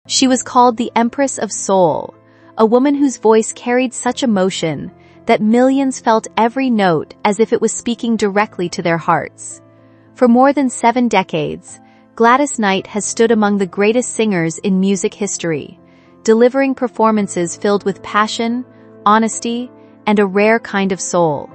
She was called the Empress of Soul, a woman whose voice carried such emotion that millions felt every note as if it was speaking directly to their hearts. For more than 7 decades, Gladys Knight has stood among the greatest singers in music history, delivering performances filled with passion, honesty, and a rare kind of soul.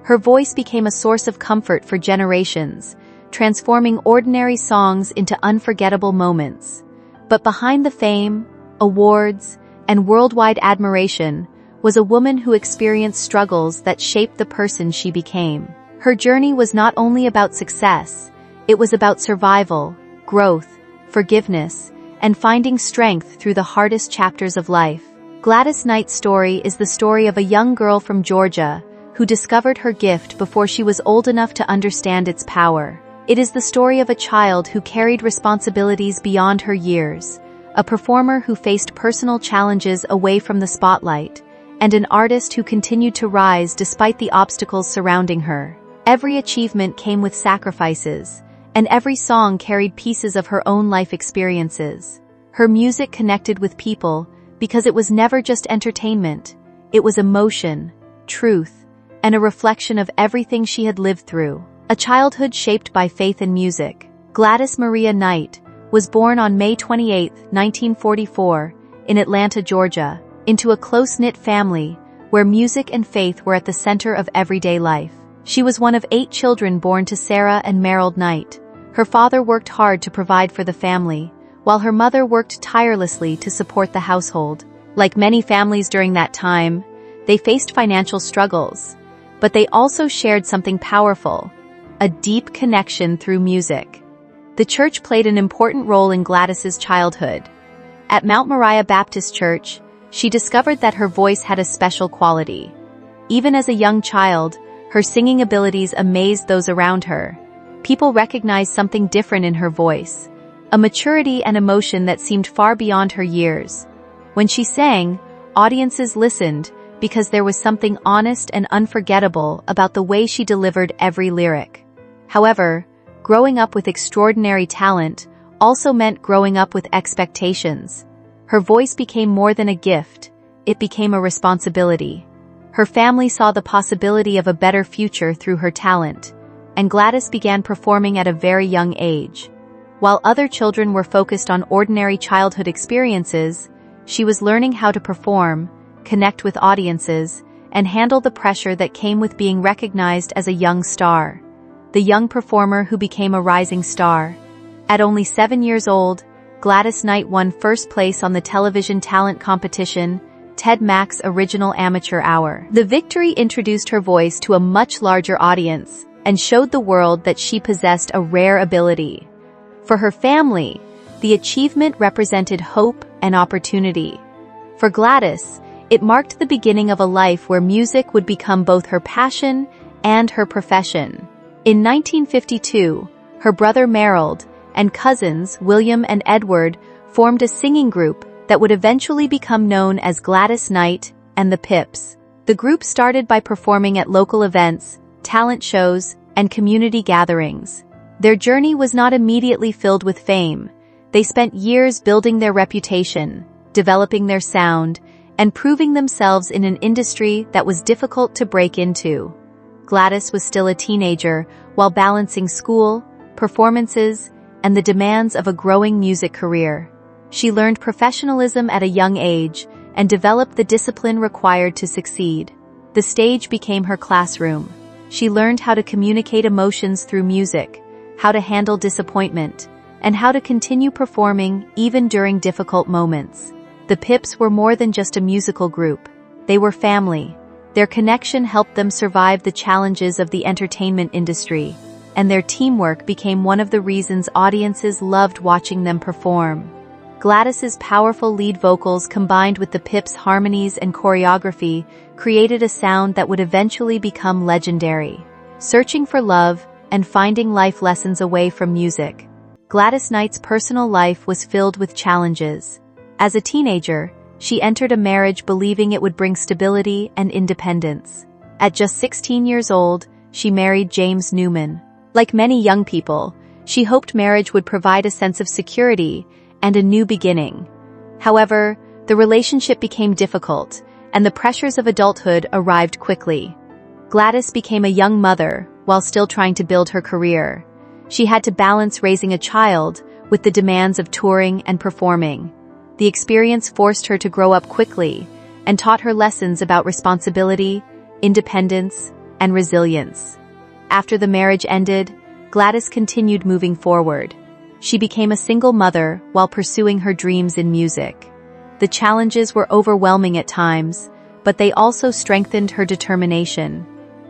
Her voice became a source of comfort for generations, transforming ordinary songs into unforgettable moments. But behind the fame, awards, and worldwide admiration was a woman who experienced struggles that shaped the person she became. Her journey was not only about success, it was about survival, growth, forgiveness, and finding strength through the hardest chapters of life. Gladys Knight's story is the story of a young girl from Georgia who discovered her gift before she was old enough to understand its power. It is the story of a child who carried responsibilities beyond her years, a performer who faced personal challenges away from the spotlight, and an artist who continued to rise despite the obstacles surrounding her. Every achievement came with sacrifices, and every song carried pieces of her own life experiences. Her music connected with people because it was never just entertainment, it was emotion, truth, and a reflection of everything she had lived through. A childhood shaped by faith and music. Gladys Maria Knight was born on May 28, 1944, in Atlanta, Georgia, into a close-knit family where music and faith were at the center of everyday life. She was one of 8 children born to Sarah and Merrill Knight. Her father worked hard to provide for the family, while her mother worked tirelessly to support the household. Like many families during that time, they faced financial struggles, but they also shared something powerful: a deep connection through music. The church played an important role in Gladys's childhood. At Mount Moriah Baptist Church, she discovered that her voice had a special quality. Even as a young child, her singing abilities amazed those around her. People recognized something different in her voice, a maturity and emotion that seemed far beyond her years. When she sang, audiences listened because there was something honest and unforgettable about the way she delivered every lyric. However, growing up with extraordinary talent also meant growing up with expectations. Her voice became more than a gift, it became a responsibility. Her family saw the possibility of a better future through her talent, and Gladys began performing at a very young age. While other children were focused on ordinary childhood experiences, she was learning how to perform, connect with audiences, and handle the pressure that came with being recognized as a young star. The young performer who became a rising star. At only 7 years old, Gladys Knight won first place on the television talent competition, Ted Mack's Original Amateur Hour. The victory introduced her voice to a much larger audience and showed the world that she possessed a rare ability. For her family, the achievement represented hope and opportunity. For Gladys, it marked the beginning of a life where music would become both her passion and her profession. In 1952, her brother Merrill and cousins William and Edward formed a singing group that would eventually become known as Gladys Knight and the Pips. The group started by performing at local events, talent shows, and community gatherings. Their journey was not immediately filled with fame. They spent years building their reputation, developing their sound, and proving themselves in an industry that was difficult to break into. Gladys was still a teenager while balancing school, performances, and the demands of a growing music career. She learned professionalism at a young age and developed the discipline required to succeed. The stage became her classroom. She learned how to communicate emotions through music, how to handle disappointment, and how to continue performing even during difficult moments. The Pips were more than just a musical group. They were family. Their connection helped them survive the challenges of the entertainment industry, and their teamwork became one of the reasons audiences loved watching them perform. Gladys's powerful lead vocals combined with the Pips' harmonies and choreography created a sound that would eventually become legendary. Searching for love and finding life lessons away from music, Gladys Knight's personal life was filled with challenges. As a teenager, she entered a marriage believing it would bring stability and independence. At just 16 years old, she married James Newman. Like many young people, she hoped marriage would provide a sense of security and a new beginning. However, the relationship became difficult, and the pressures of adulthood arrived quickly. Gladys became a young mother while still trying to build her career. She had to balance raising a child with the demands of touring and performing. The experience forced her to grow up quickly and taught her lessons about responsibility, independence, and resilience. After the marriage ended, Gladys continued moving forward. She became a single mother while pursuing her dreams in music. The challenges were overwhelming at times, but they also strengthened her determination.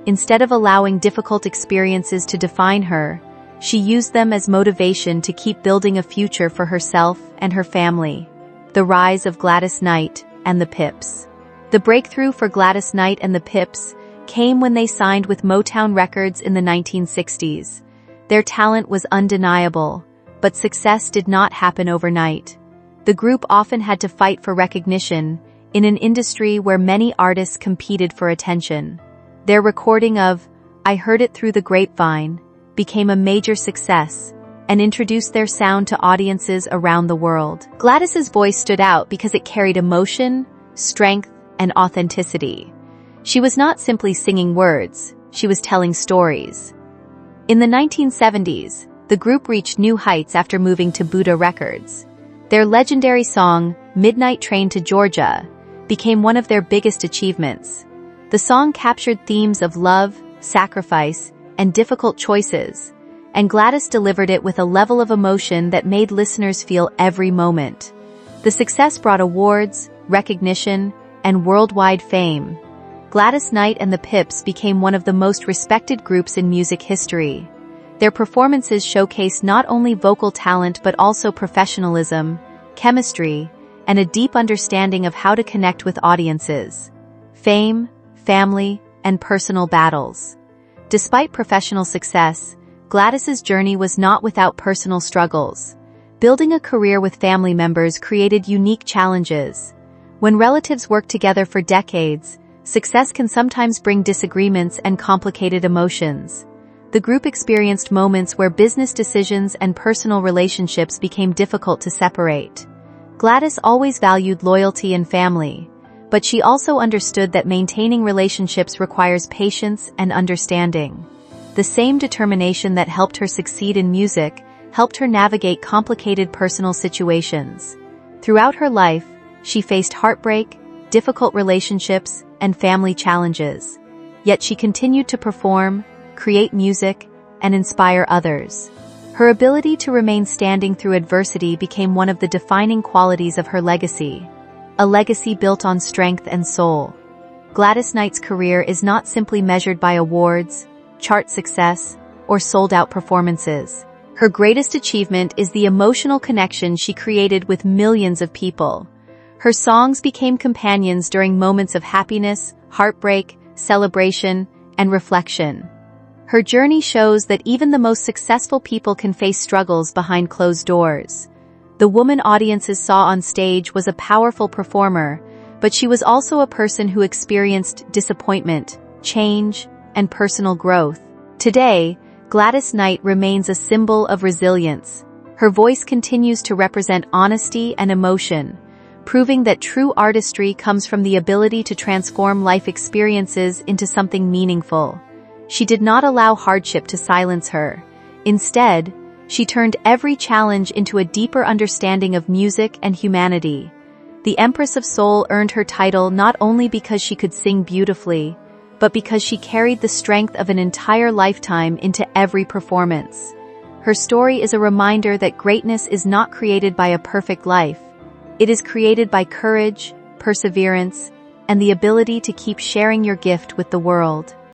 Instead of allowing difficult experiences to define her, she used them as motivation to keep building a future for herself and her family. The rise of Gladys Knight and the Pips. The breakthrough for Gladys Knight and the Pips came when they signed with Motown Records in the 1960s. Their talent was undeniable, but success did not happen overnight. The group often had to fight for recognition in an industry where many artists competed for attention. Their recording of "I Heard It Through the Grapevine" became a major success and introduced their sound to audiences around the world. Gladys's voice stood out because it carried emotion, strength, and authenticity. She was not simply singing words, she was telling stories. In the 1970s, the group reached new heights after moving to Buddha Records. Their legendary song, "Midnight Train to Georgia," became one of their biggest achievements. The song captured themes of love, sacrifice, and difficult choices, and Gladys delivered it with a level of emotion that made listeners feel every moment. The success brought awards, recognition, and worldwide fame. Gladys Knight and the Pips became one of the most respected groups in music history. Their performances showcased not only vocal talent but also professionalism, chemistry, and a deep understanding of how to connect with audiences. Fame, family, and personal battles. Despite professional success, Gladys's journey was not without personal struggles. Building a career with family members created unique challenges. When relatives work together for decades, success can sometimes bring disagreements and complicated emotions. The group experienced moments where business decisions and personal relationships became difficult to separate. Gladys always valued loyalty and family, but she also understood that maintaining relationships requires patience and understanding. The same determination that helped her succeed in music helped her navigate complicated personal situations. Throughout her life, she faced heartbreak, difficult relationships, and family challenges. Yet she continued to perform, create music, and inspire others. Her ability to remain standing through adversity became one of the defining qualities of her legacy. A legacy built on strength and soul. Gladys Knight's career is not simply measured by awards, chart success, or sold-out performances. Her greatest achievement is the emotional connection she created with millions of people. Her songs became companions during moments of happiness, heartbreak, celebration, and reflection. Her journey shows that even the most successful people can face struggles behind closed doors. The woman audiences saw on stage was a powerful performer, but she was also a person who experienced disappointment, change, and personal growth. Today, Gladys Knight remains a symbol of resilience. Her voice continues to represent honesty and emotion, proving that true artistry comes from the ability to transform life experiences into something meaningful. She did not allow hardship to silence her. Instead, she turned every challenge into a deeper understanding of music and humanity. The Empress of Soul earned her title not only because she could sing beautifully, but because she carried the strength of an entire lifetime into every performance. Her story is a reminder that greatness is not created by a perfect life. It is created by courage, perseverance, and the ability to keep sharing your gift with the world.